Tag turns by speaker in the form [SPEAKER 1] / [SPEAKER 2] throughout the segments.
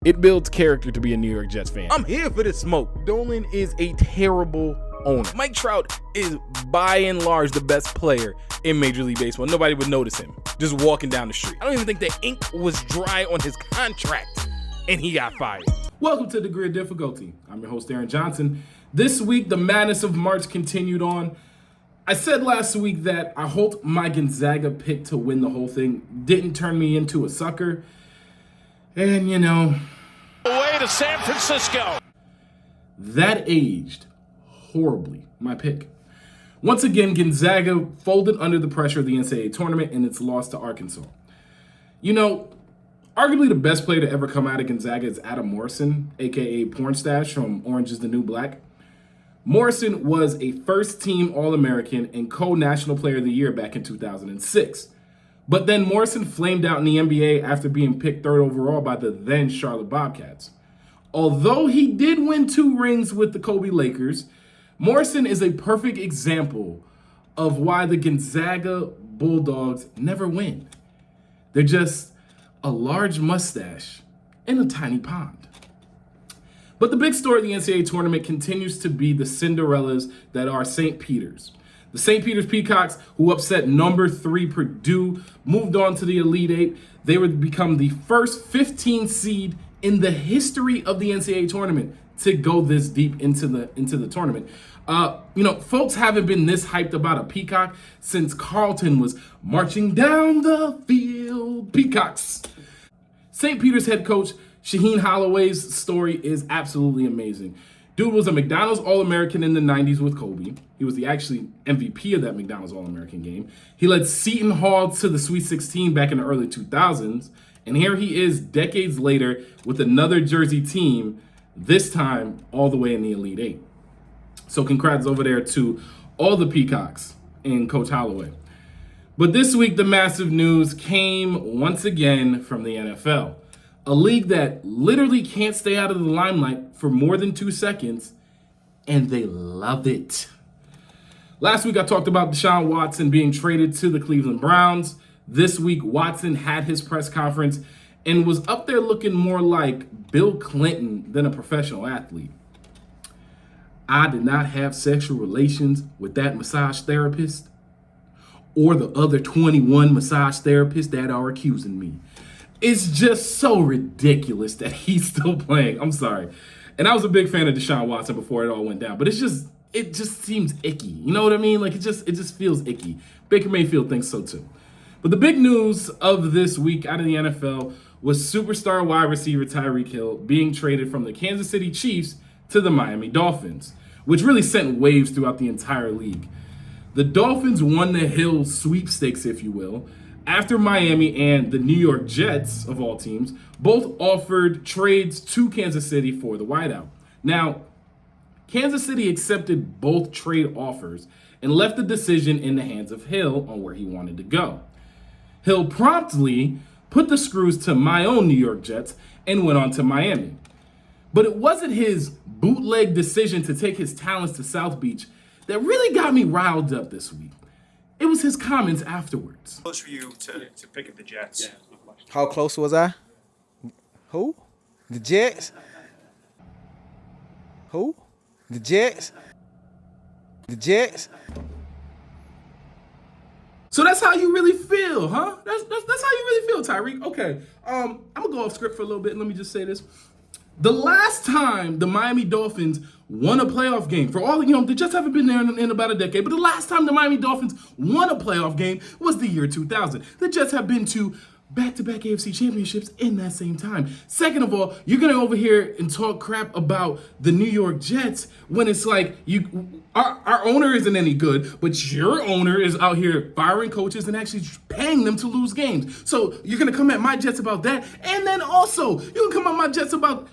[SPEAKER 1] It builds character to be a New York Jets fan.
[SPEAKER 2] I'm here for the smoke.
[SPEAKER 1] Dolan is a terrible owner. Mike Trout is by and large the best player in Major League Baseball. Nobody would notice him just walking down the street. I don't even think the ink was dry on his contract and he got fired.
[SPEAKER 3] Welcome to Degree of Difficulty. I'm your host, Aaron Johnson. This week, the madness of March continued on. I said last week that I hoped my Gonzaga pick to win the whole thing didn't turn me into a sucker. And, you know,
[SPEAKER 4] away to San Francisco.
[SPEAKER 3] That aged horribly, my pick. Once again, Gonzaga folded under the pressure of the NCAA tournament in its loss to Arkansas. You know, arguably the best player to ever come out of Gonzaga is Adam Morrison, a.k.a. Pornstash from Orange is the New Black. Morrison was a first-team All-American and co-National Player of the Year back in 2006. But then Morrison flamed out in the NBA after being picked third overall by the then Charlotte Bobcats. Although he did win 2 rings with the Kobe Lakers, Morrison is a perfect example of why the Gonzaga Bulldogs never win. They're just a large mustache in a tiny pond. But the big story of the NCAA tournament continues to be the Cinderellas that are St. Peter's. The St. Peter's Peacocks, who upset number 3 Purdue, moved on to the Elite Eight. They would become the first 15 seed in the history of the NCAA tournament to go this deep into the tournament. Folks haven't been this hyped about a Peacock since Carlton was marching down the field. Peacocks. St. Peter's head coach Shaheen Holloway's story is absolutely amazing. Dude was a McDonald's All-American in the 90s with Kobe. He was the actually MVP of that McDonald's All-American game. He led Seton Hall to the Sweet 16 back in the early 2000s. And here he is decades later with another Jersey team, this time all the way in the Elite Eight. So congrats over there to all the Peacocks and Coach Holloway. But this week, the massive news came once again from the NFL. A league that literally can't stay out of the limelight for more than 2 seconds, and they love it. Last week, I talked about Deshaun Watson being traded to the Cleveland Browns. This week, Watson had his press conference and was up there looking more like Bill Clinton than a professional athlete. I did not have sexual relations with that massage therapist or the other 21 massage therapists that are accusing me. It's just so ridiculous that he's still playing. I'm sorry. And I was a big fan of Deshaun Watson before it all went down, but it just seems icky. You know what I mean? Like it just feels icky. Baker Mayfield thinks so too. But the big news of this week out of the NFL was superstar wide receiver Tyreek Hill being traded from the Kansas City Chiefs to the Miami Dolphins, which really sent waves throughout the entire league. The Dolphins won the Hill sweepstakes, if you will, after Miami and the New York Jets, of all teams, both offered trades to Kansas City for the wideout. Now, Kansas City accepted both trade offers and left the decision in the hands of Hill on where he wanted to go. Hill promptly put the screws to my own New York Jets and went on to Miami. But it wasn't his bootleg decision to take his talents to South Beach that really got me riled up this week. It was his comments afterwards.
[SPEAKER 5] Close for you to pick the Jets. Yeah.
[SPEAKER 6] How close was I? Who? The Jets? Who? The Jets? The Jets?
[SPEAKER 3] So that's how you really feel, huh? That's how you really feel, Tyreek. Okay, I'm gonna go off script for a little bit and let me just say this. The last time the Miami Dolphins won a playoff game, for all, the Jets haven't been there in about a decade, but the last time the Miami Dolphins won a playoff game was the year 2000. The Jets have been to back-to-back AFC championships in that same time. Second of all, you're going to over here and talk crap about the New York Jets when it's like our owner isn't any good, but your owner is out here firing coaches and actually paying them to lose games. So you're going to come at my Jets about that, and then also you're going to come at my Jets about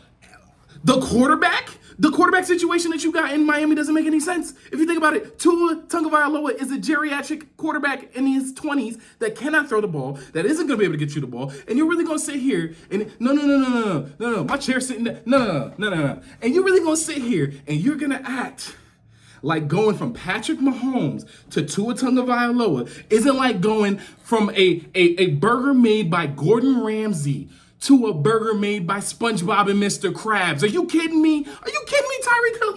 [SPEAKER 3] the quarterback? The quarterback situation that you got in Miami doesn't make any sense. If you think about it, Tua Tagovailoa is a geriatric quarterback in his 20s that cannot throw the ball, that isn't going to be able to get you the ball, and you're really going to sit here and no, my chair's sitting there, no. And you're really going to sit here and you're going to act like going from Patrick Mahomes to Tua Tagovailoa isn't like going from a burger made by Gordon Ramsay to a burger made by SpongeBob and Mr. Krabs. Are you kidding me? Are you kidding me, Tyreek Hill?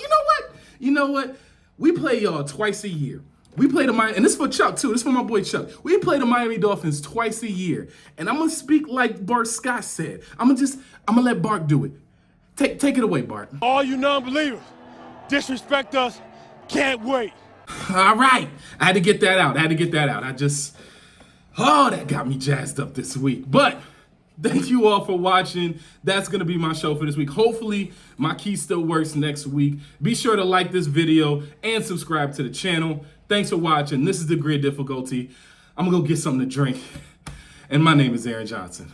[SPEAKER 3] You know what? We play y'all twice a year. We play the Miami, and this is for Chuck too. This is for my boy Chuck. We play the Miami Dolphins twice a year. And I'm gonna speak like Bart Scott said. I'm gonna let Bart do it. Take it away, Bart.
[SPEAKER 2] All you non-believers, disrespect us, can't wait.
[SPEAKER 3] All right. I had to get that out. That got me jazzed up this week. But thank you all for watching. That's going to be my show for this week. Hopefully, my key still works next week. Be sure to like this video and subscribe to the channel. Thanks for watching. This is Degree of Difficulty. I'm going to go get something to drink. And my name is Aaron Johnson.